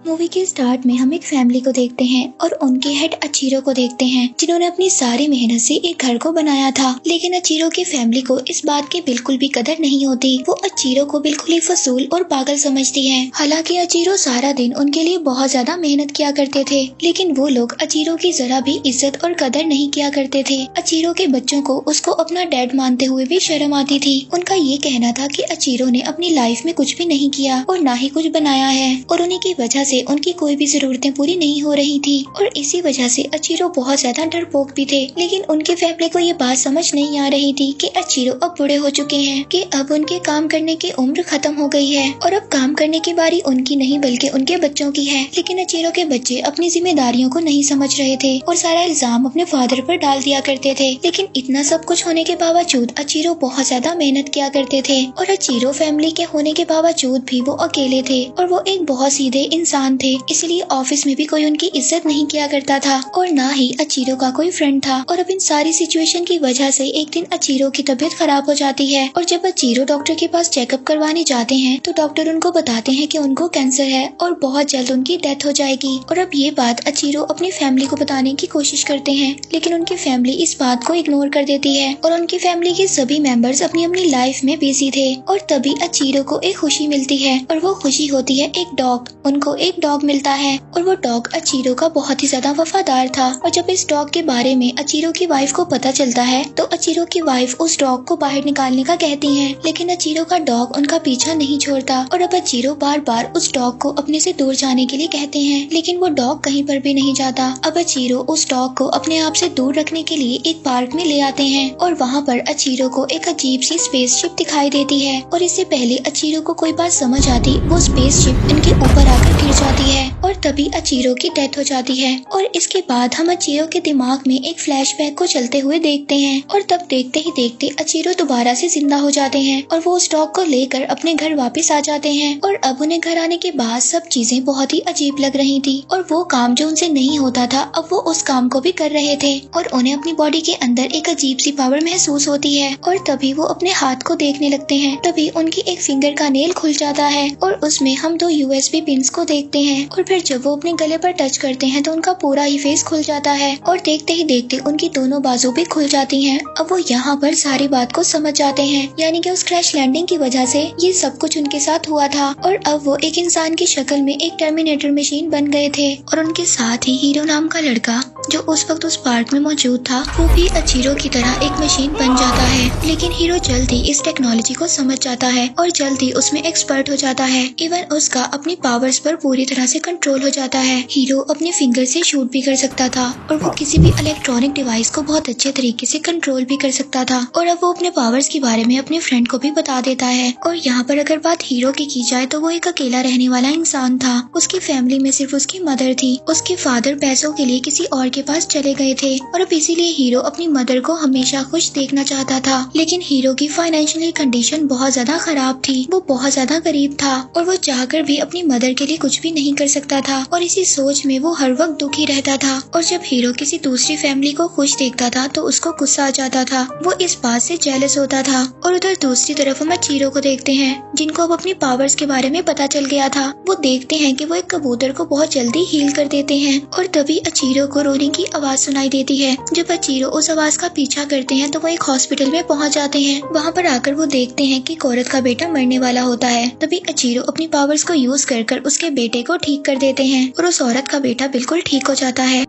Movie के start में हम एक फैमिली को देखते हैं और उनके हेड अचीरो को देखते हैं, जिन्होंने अपनी सारी मेहनत से एक घर को बनाया था। लेकिन अचीरो की फैमिली को इस बात की बिल्कुल भी कदर नहीं होती। वो अचीरो को बिल्कुल ही फसूल और पागल समझती है। हालांकि अचीरो सारा दिन उनके लिए बहुत ज्यादा मेहनत किया करते थे, लेकिन वो लोग अचीरो की जरा भी इज्जत और कदर नहीं किया करते थे। अचीरो के बच्चों को उसको अपना डैड मानते हुए भी शर्म आती थी। उनका ये कहना था कि अचीरो ने अपनी लाइफ में कुछ भी नहीं किया और ना ही कुछ बनाया है, और उन्हीं की वजह से उनकी कोई भी जरूरतें पूरी नहीं हो रही थी, और इसी वजह से अचीरो बहुत ज्यादा डरपोक भी थे। लेकिन उनके फैमिली को ये बात समझ नहीं आ रही थी कि अचीरो अब बूढ़े हो चुके हैं, कि अब उनके काम करने की उम्र खत्म हो गई है और अब काम करने की बारी उनकी नहीं बल्कि उनके बच्चों की है। लेकिन अचीरो के बच्चे अपनी जिम्मेदारियों को नहीं समझ रहे थे और सारा इल्जाम अपने फादर पर डाल दिया करते थे। लेकिन इतना सब कुछ होने के बावजूद अचीरो बहुत ज्यादा मेहनत किया करते थे, और अचीरो फैमिली के होने के बावजूद भी वो अकेले थे और वो एक बहुत सीधे इंसान थे। इसलिए ऑफिस में भी कोई उनकी इज्जत नहीं किया करता था और ना ही अचीरो का कोई फ्रेंड था। और अब इन सारी सिचुएशन की वजह से एक दिन अचीरो की तबीयत खराब हो जाती है, और जब अचीरो डॉक्टर के पास चेकअप करवाने जाते हैं तो डॉक्टर उनको बताते हैं कि उनको कैंसर है और बहुत जल्द उनकी डेथ हो जाएगी। और अब ये बात अचीरो अपनी फैमिली को बताने की कोशिश करते हैं, लेकिन उनकी फैमिली इस बात को इग्नोर कर देती है और उनकी फैमिली के सभी मेंबर्स अपनी अपनी लाइफ में बिजी थे। और तभी अचीरो को एक खुशी मिलती है, और वो खुशी होती है एक डॉग। उनको एक डॉग मिलता है और वो डॉग अचीरो का बहुत ही ज्यादा वफादार था। और जब इस डॉग के बारे में अचीरो की वाइफ को पता चलता है तो अचीरो की वाइफ उस डॉग को बाहर निकालने का कहती है, लेकिन अचीरो का डॉग उनका पीछा नहीं छोड़ता। और अब अचीरो बार बार उस डॉग को अपने से दूर जाने के लिए कहते हैं, लेकिन वो डॉग कहीं पर भी नहीं जाता। अब अचीरो उस डॉग को अपने आप से दूर रखने के लिए एक पार्क में ले आते हैं, और वहाँ पर अचीरो को एक अजीब सी स्पेसशिप दिखाई देती है। और इससे पहले अचीरो को कोई बात समझ आती, वो स्पेसशिप इनके ऊपर आकर गिर जाती है और तभी अचीरो की डेथ हो जाती है। और इसके बाद हम अचीरो के दिमाग में एक फ्लैशबैक को चलते हुए देखते हैं, और तब देखते ही देखते अचीरो दोबारा से जिंदा हो जाते हैं और वो उस डॉग को लेकर अपने घर वापस आ जाते हैं। और अब उन्हें घर आने के बाद सब चीजें बहुत ही अजीब लग रही थी, और वो काम जो उनसे नहीं होता था अब वो उस काम को भी कर रहे थे, और उन्हें अपनी बॉडी के अंदर एक अजीब सी पावर महसूस होती है। और तभी वो अपने हाथ को देखने लगते हैं, तभी उनकी एक फिंगर का नेल खुल जाता है और उसमें हम 2 USB पिन्स को देखते हैं। और फिर जब वो अपने गले पर टच करते हैं तो उनका पूरा ही फेस खुल जाता है, और देखते ही देखते उनकी दोनों बाजू भी खुल जाती हैं। अब वो यहाँ पर सारी बात को समझ जाते हैं, यानी कि उस क्रैश लैंडिंग की वजह से ये सब कुछ उनके साथ हुआ था। और अब वो एक इंसान की शक्ल में एक टर्मिनेटर मशीन बन गए थे, और उनके साथ ही हीरो नाम का लड़का जो उस वक्त उस पार्क में मौजूद था वो भी अचीरो की तरह एक मशीन बन जाता है। लेकिन हीरो जल्द ही इस टेक्नोलॉजी को समझ जाता है और जल्द ही उसमें एक्सपर्ट हो जाता है। इवन उसका अपनी पावर्स पर पूरी तरह से कंट्रोल हो जाता है। हीरो अपने फिंगर से शूट भी कर सकता था और वो किसी भी इलेक्ट्रॉनिक डिवाइस को बहुत अच्छे तरीके से कंट्रोल भी कर सकता था। और अब वो अपने पावर्स के बारे में अपने फ्रेंड को भी बता देता है। और यहाँ पर अगर बात हीरो की जाए तो वो एक अकेला रहने वाला इंसान था। उसकी फैमिली में सिर्फ उसकी मदर थी। उसके फादर पैसों के लिए किसी और के पास चले गए थे, और अब इसीलिए हीरो अपनी मदर को हमेशा खुश देखना चाहता था। लेकिन हीरो की फाइनेंशियली कंडीशन बहुत ज्यादा खराब थी। वो बहुत ज्यादा गरीब था और वो चाहकर भी अपनी मदर के लिए कुछ भी नहीं कर सकता था, और इसी सोच में वो हर वक्त दुखी रहता था। और जब हीरो किसी दूसरी फैमिली को खुश देखता था तो उसको गुस्सा आ जाता था। वो इस बात से जेलस होता था। और उधर दूसरी तरफ हम अचीरो को देखते हैं, जिनको अब अपनी पावर्स के बारे में पता चल गया था। वो देखते हैं कि वो एक कबूतर को बहुत जल्दी हील कर देते हैं, और तभी अचीरो को रोने की आवाज सुनाई देती है। जब अचीरो उस आवाज का पीछा करते हैं तो वो एक हॉस्पिटल में पहुंच जाते हैं। वहां पर आकर वो देखते हैं कि एक औरत का बेटा मरने वाला होता है। तभी अचीरो अपनी पावर्स को यूज कर उसके बेटे को ठीक कर देते हैं, और उस औरत का बेटा बिल्कुल ठीक हो जाता है।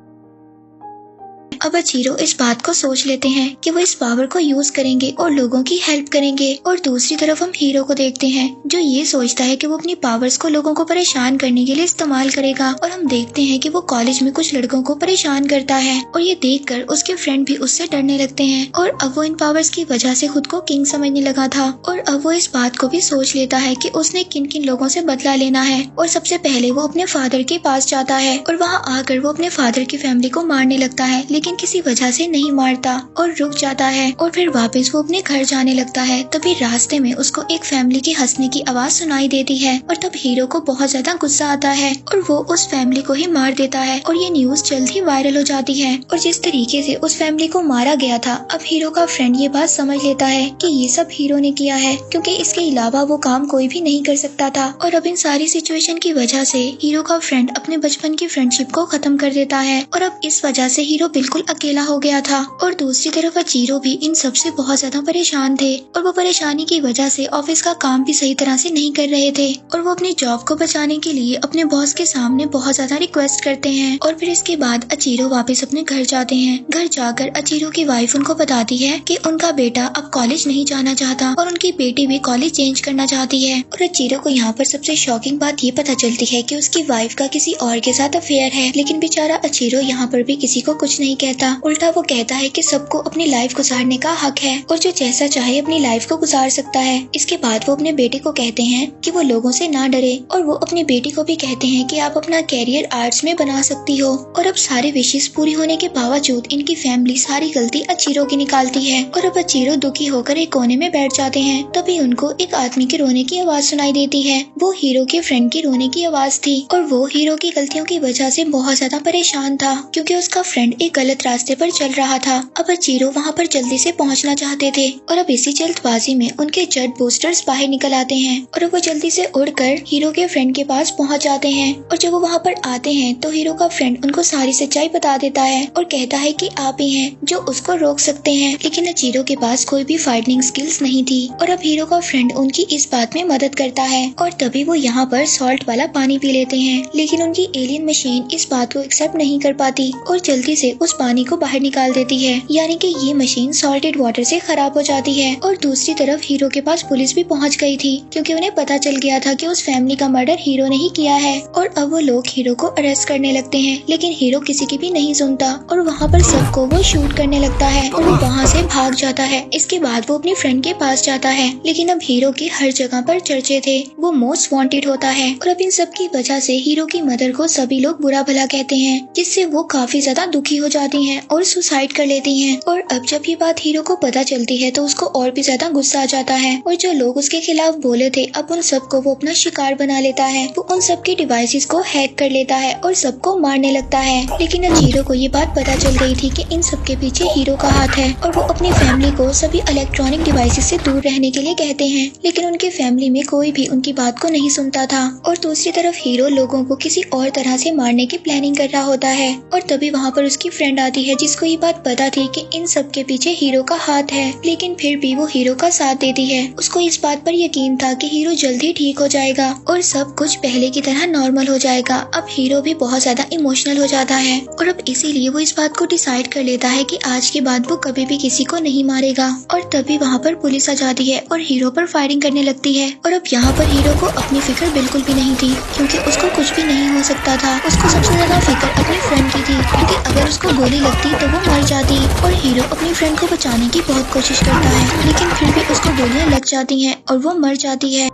अब अचीरो इस बात को सोच लेते हैं कि वो इस पावर को यूज करेंगे और लोगों की हेल्प करेंगे। और दूसरी तरफ हम हीरो को देखते हैं, जो ये सोचता है कि वो अपनी पावर्स को लोगों को परेशान करने के लिए इस्तेमाल करेगा। और हम देखते हैं कि वो कॉलेज में कुछ लड़कों को परेशान करता है, और ये देखकर उसके फ्रेंड भी उससे डरने लगते हैं। और अब वो इन पावर्स की वजह से खुद को किंग समझने लगा था, और अब वो इस बात को भी सोच लेता है कि उसने किन किन लोगों से बदला लेना है। और सबसे पहले वो अपने फादर के पास जाता है, और वहाँ आकर वो अपने फादर की फैमिली को मारने लगता है। लेकिन किसी वजह से नहीं मारता और रुक जाता है और फिर वापस वो अपने घर जाने लगता है। तभी रास्ते में उसको एक फैमिली की हंसने की आवाज सुनाई देती है और तब हीरो को बहुत ज्यादा गुस्सा आता है और वो उस फैमिली को ही मार देता है और ये न्यूज जल्द ही वायरल हो जाती है। और जिस तरीके से उस फैमिली को मारा गया था, अब हीरो का फ्रेंड ये बात समझ लेता है कि ये सब हीरो ने किया है, क्योंकि इसके अलावा वो काम कोई भी नहीं कर सकता था। और अब इन सारी सिचुएशन की वजह से हीरो का फ्रेंड अपने बचपन की फ्रेंडशिप को खत्म कर देता है और अब इस वजह से हीरो बिल्कुल अकेला हो गया था। और दूसरी तरफ अचीरो भी इन सब से बहुत ज्यादा परेशान थे और वो परेशानी की वजह से ऑफिस का काम भी सही तरह से नहीं कर रहे थे और वो अपनी जॉब को बचाने के लिए अपने बॉस के सामने बहुत ज्यादा रिक्वेस्ट करते हैं। और फिर इसके बाद अचीरो वापस अपने घर जाते हैं। घर जाकर अचीरो की वाइफ उनको बताती है कि उनका बेटा अब कॉलेज नहीं जाना चाहता और उनकी बेटी भी कॉलेज चेंज करना चाहती है। और अचीरो को यहाँ पर सबसे शॉकिंग बात ये पता चलती है कि उसकी वाइफ का किसी और के साथ अफेयर है, लेकिन बेचारा अचीरो यहाँ पर भी किसी को कुछ नहीं कहता। उल्टा वो कहता है कि सबको अपनी लाइफ गुजारने का हक है और जो जैसा चाहे अपनी लाइफ को गुजार सकता है। इसके बाद वो अपने बेटे को कहते हैं कि वो लोगों से ना डरे और वो अपनी बेटी को भी कहते हैं कि आप अपना कैरियर आर्ट्स में बना सकती हो। और अब सारे विशेष पूरी होने के बावजूद इनकी फैमिली सारी गलती अचीरो की निकालती है और अब अचीरो दुखी होकर एक कोने में बैठ जाते हैं। तभी उनको एक आदमी के रोने की आवाज सुनाई देती है। वो हीरो के फ्रेंड की रोने की आवाज थी और वो हीरो की गलतियों की वजह से बहुत ज्यादा परेशान था, क्योंकि उसका फ्रेंड एक गलत रास्ते पर चल रहा था। अब अचीरो वहाँ पर जल्दी से पहुँचना चाहते थे और अब इसी जल्दबाजी में उनके जेट बूस्टर्स बाहर निकल आते हैं और वो जल्दी से उड़कर हीरो के फ्रेंड के पास पहुँच जाते हैं। और जब वो वहाँ पर आते हैं तो हीरो का फ्रेंड उनको सारी सच्चाई बता देता है और कहता है कि आप ही हैं जो उसको रोक सकते हैं, लेकिन अचीरो के पास कोई भी फाइटिंग स्किल्स नहीं थी। और अब हीरो का फ्रेंड उनकी इस बात में मदद करता है और तभी वो यहाँ पर सॉल्ट वाला पानी पी लेते हैं, लेकिन उनकी एलियन मशीन इस बात को एक्सेप्ट नहीं कर पाती और जल्दी से उस पानी को बाहर निकाल देती है, यानी कि ये मशीन सॉल्टेड वाटर से खराब हो जाती है। और दूसरी तरफ हीरो के पास पुलिस भी पहुँच गई थी, क्योंकि उन्हें पता चल गया था कि उस फैमिली का मर्डर हीरो ने ही किया है। और अब वो लोग हीरो को अरेस्ट करने लगते हैं, लेकिन हीरो किसी की भी नहीं सुनता और वहाँ पर सबको वो शूट करने लगता है और वो वहाँ से भाग जाता है। इसके बाद वो अपनी फ्रेंड के पास जाता है, लेकिन अब हीरो के हर जगह पर चर्चे थे, वो मोस्ट वांटेड होता है। और अब इन सब की वजह से हीरो की मदर को सभी लोग बुरा भला कहते हैं, जिससे वो काफी ज्यादा दुखी हो जाती हैं और सुसाइड कर लेती हैं। और अब जब ये बात हीरो को पता चलती है तो उसको और भी ज्यादा गुस्सा आ जाता है और जो लोग उसके खिलाफ बोले थे अब उन सबको वो अपना शिकार बना लेता है। वो उन सबके डिवाइसेस को हैक कर लेता है और सबको मारने लगता है। लेकिन अब हीरो को ये बात पता चल गई थी कि इन सबके पीछे हीरो का हाथ है और वो अपनी फैमिली को सभी इलेक्ट्रॉनिक डिवाइसेस से दूर रहने के लिए कहते हैं, लेकिन उनकी फैमिली में कोई भी उनकी बात को नहीं सुनता था। और दूसरी तरफ हीरो लोगों को किसी और तरह से मारने की प्लानिंग कर रहा होता है और तभी वहाँ पर उसकी फ्रेंड आती है, जिसको ये बात पता थी कि इन सब के पीछे हीरो का हाथ है, लेकिन फिर भी वो हीरो का साथ देती है। उसको इस बात पर यकीन था कि हीरो जल्दी ठीक हो जाएगा और सब कुछ पहले की तरह नॉर्मल हो जाएगा। अब हीरो भी बहुत ज्यादा इमोशनल हो जाता है और अब इसीलिए वो इस बात को डिसाइड कर लेता है कि आज के बाद वो कभी भी किसी को नहीं मारेगा। और तभी वहाँ पर पुलिस आ जाती है और हीरो पर फायरिंग करने लगती है। और अब यहाँ पर हीरो को अपनी फिक्र बिल्कुल भी नहीं थी, क्योंकि उसको कुछ भी नहीं हो सकता था। उसको सबसे ज्यादा फिक्र अपनी फ्रेंड की थी, क्योंकि अगर उसको गोली लगती तो वो मर जाती। और हीरो अपनी फ्रेंड को बचाने की बहुत कोशिश करता है, लेकिन फिर भी उसको गोलियां लग जाती हैं और वो मर जाती है।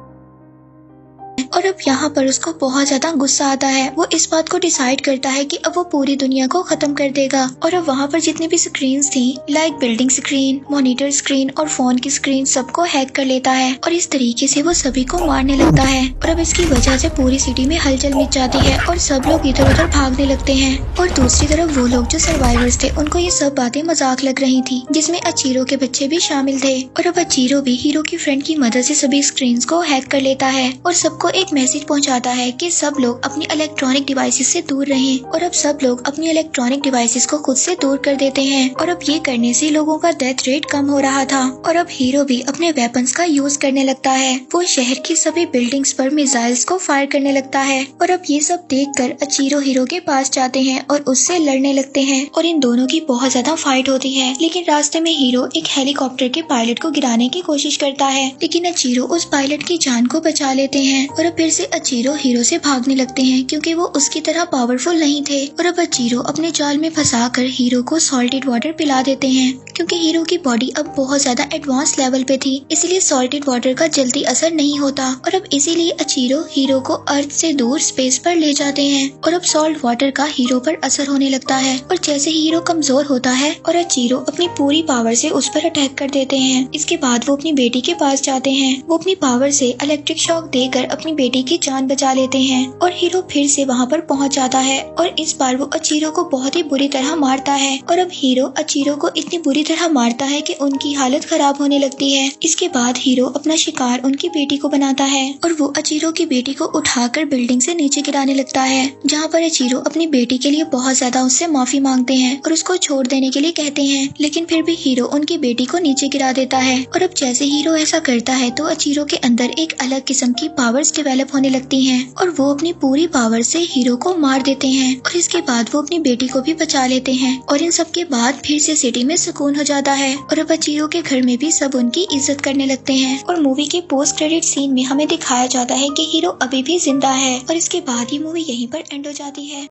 और अब यहाँ पर उसको बहुत ज्यादा गुस्सा आता है। वो इस बात को डिसाइड करता है कि अब वो पूरी दुनिया को खत्म कर देगा। और अब वहाँ पर जितनी भी स्क्रीन्स थी, like building screen, monitor screen और फोन की स्क्रीन, सबको हैक कर लेता है और इस तरीके से वो सभी को मारने लगता है। और अब इसकी वजह से पूरी सिटी में हलचल मच जाती है और सब लोग इधर उधर भागने लगते हैं। और दूसरी तरफ वो लोग जो सर्वाइवर्स थे उनको ये सब बातें मजाक लग रही थी, जिसमें अचीरो के बच्चे भी शामिल थे। और अब अचीरो भी हीरो की फ्रेंड की मदद से सभी स्क्रीन को हैक कर लेता है और सबको एक मैसेज पहुंचाता है कि सब लोग अपनी इलेक्ट्रॉनिक डिवाइसेस से दूर रहें। और अब सब लोग अपनी इलेक्ट्रॉनिक डिवाइसेस को खुद से दूर कर देते हैं और अब ये करने से लोगों का डेथ रेट कम हो रहा था। और अब हीरो भी अपने वेपन्स का यूज करने लगता है। वो शहर की सभी बिल्डिंग्स पर मिसाइल्स को फायर करने लगता है। और अब ये सब देखकर अचीरो हीरो के पास जाते हैं और उससे लड़ने लगते हैं और इन दोनों की बहुत ज्यादा फाइट होती है। लेकिन रास्ते में हीरो एक हेलीकॉप्टर के पायलट को गिराने की कोशिश करता है, लेकिन अचीरो उस पायलट की जान को बचा लेते हैं। और अब अब फिर से अचीरो हीरो से भागने लगते हैं क्योंकि वो उसकी तरह पावरफुल नहीं थे। और अब अचीरो अपने जाल में फंसाकर हीरो को सॉल्टेड वाटर पिला देते हैं क्योंकि हीरो की बॉडी अब बहुत ज्यादा एडवांस लेवल पे थी, इसलिए सॉल्टेड वाटर का जल्दी असर नहीं होता। और अब इसीलिए अचीरो हीरो को अर्थ से दूर स्पेस पर ले जाते हैं और अब सॉल्ट वाटर का हीरो पर असर होने लगता है। और जैसे हीरो कमजोर होता है और अचीरो अपनी पूरी पावर से उस पर अटैक कर देते हैं। इसके बाद वो अपनी बेटी के पास जाते हैं। वो अपनी पावर से इलेक्ट्रिक शॉक देकर अपनी बेटी की जान बचा लेते हैं और हीरो फिर से वहाँ पर पहुँच जाता है और इस बार वो अचीरो को बहुत ही बुरी तरह मारता है। और अब हीरो अचीरो को इतनी बुरी तरह मारता है कि उनकी हालत खराब होने लगती है। इसके बाद हीरो अपना शिकार उनकी बेटी को बनाता है और वो अचीरो की बेटी को उठाकर बिल्डिंग से नीचे गिराने लगता है, जहाँ पर अचीरो अपनी बेटी के लिए बहुत ज्यादा उससे माफी मांगते हैं और उसको छोड़ देने के लिए कहते हैं, लेकिन फिर भी हीरो उनकी बेटी को नीचे गिरा देता है। और अब जैसे हीरो ऐसा करता है तो अचीरो के अंदर एक अलग किस्म की पावर्स डेवलप होने लगती हैं और वो अपनी पूरी पावर से हीरो को मार देते हैं और इसके बाद वो अपनी बेटी को भी बचा लेते हैं। और इन सब के बाद फिर से सिटी में सुकून हो जाता है और अब अचीरो के घर में भी सब उनकी इज्जत करने लगते हैं। और मूवी के पोस्ट क्रेडिट सीन में हमें दिखाया जाता है कि हीरो अभी भी जिंदा है और इसके बाद ही मूवी यहीं पर एंड हो जाती है।